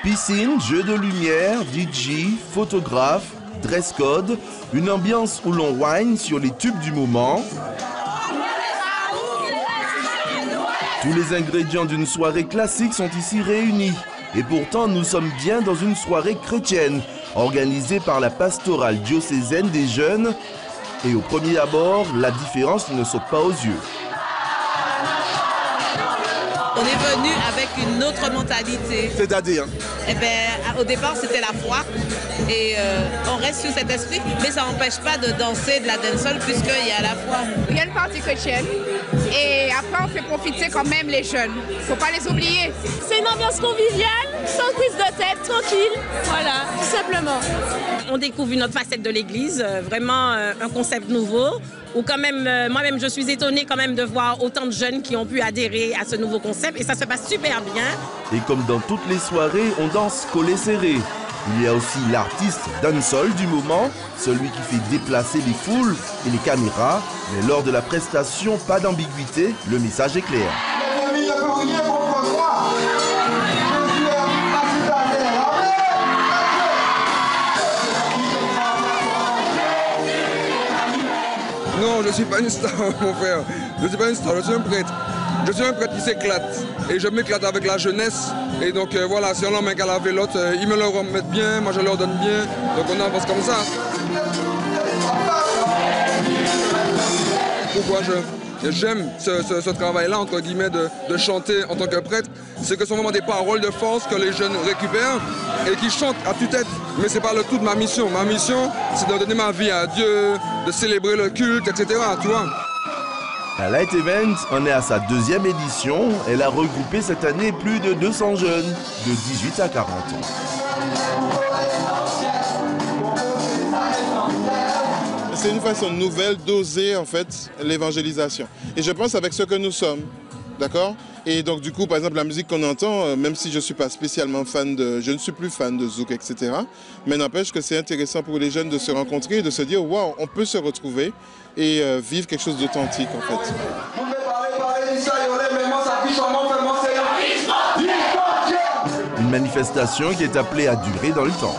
Piscine, jeux de lumière, DJ, photographe, dress code, une ambiance où l'on whine sur les tubes du moment. Tous les ingrédients d'une soirée classique sont ici réunis. Et pourtant, nous sommes bien dans une soirée chrétienne, organisée par la pastorale diocésaine des jeunes. Et au premier abord, la différence ne saute pas aux yeux. On est venu avec une autre mentalité. C'est-à-dire? Eh bien, au départ, c'était la foi. Et on reste sur cet esprit. Mais ça n'empêche pas de danser de la dancehall puisqu'il y a la foi. Il y a une partie chrétienne. Et après, on fait profiter quand même les jeunes. Il ne faut pas les oublier. C'est une ambiance conviviale, sans prise de tête, tranquille. Voilà, tout simplement. On découvre une autre facette de l'église, vraiment un concept nouveau. Où quand même, moi-même, je suis étonnée quand même de voir autant de jeunes qui ont pu adhérer à ce nouveau concept. Et ça se passe super bien. Et comme dans toutes les soirées, on danse collé serré. Il y a aussi l'artiste dancehall du moment, celui qui fait déplacer les foules et les caméras. Mais lors de la prestation, pas d'ambiguïté, le message est clair. Non, je ne suis pas une star, mon frère. Je ne suis pas une star, je suis un prêtre. Je suis un prêtre qui s'éclate. Et je m'éclate avec la jeunesse. Et donc voilà, si on leur met qu'à laver l'autre, ils me le remettent bien, moi je leur donne bien. Donc on avance comme ça. Pourquoi j'aime ce travail-là, entre guillemets, de chanter en tant que prêtre, c'est que ce sont vraiment des paroles de force que les jeunes récupèrent et qui chantent à tue-tête. Mais ce n'est pas le tout de ma mission. Ma mission, c'est de donner ma vie à Dieu, de célébrer le culte, etc. Tu vois. La Light Event en est à sa 2e édition. Elle a regroupé cette année plus de 200 jeunes de 18 à 40 ans. C'est une façon nouvelle d'oser en fait l'évangélisation. Et je pense avec ce que nous sommes, d'accord? Et donc du coup, par exemple, la musique qu'on entend, même si je ne suis pas spécialement fan je ne suis plus fan de zouk, etc. Mais n'empêche que c'est intéressant pour les jeunes de se rencontrer et de se dire, waouh, on peut se retrouver et vivre quelque chose d'authentique en fait. Une manifestation qui est appelée à durer dans le temps.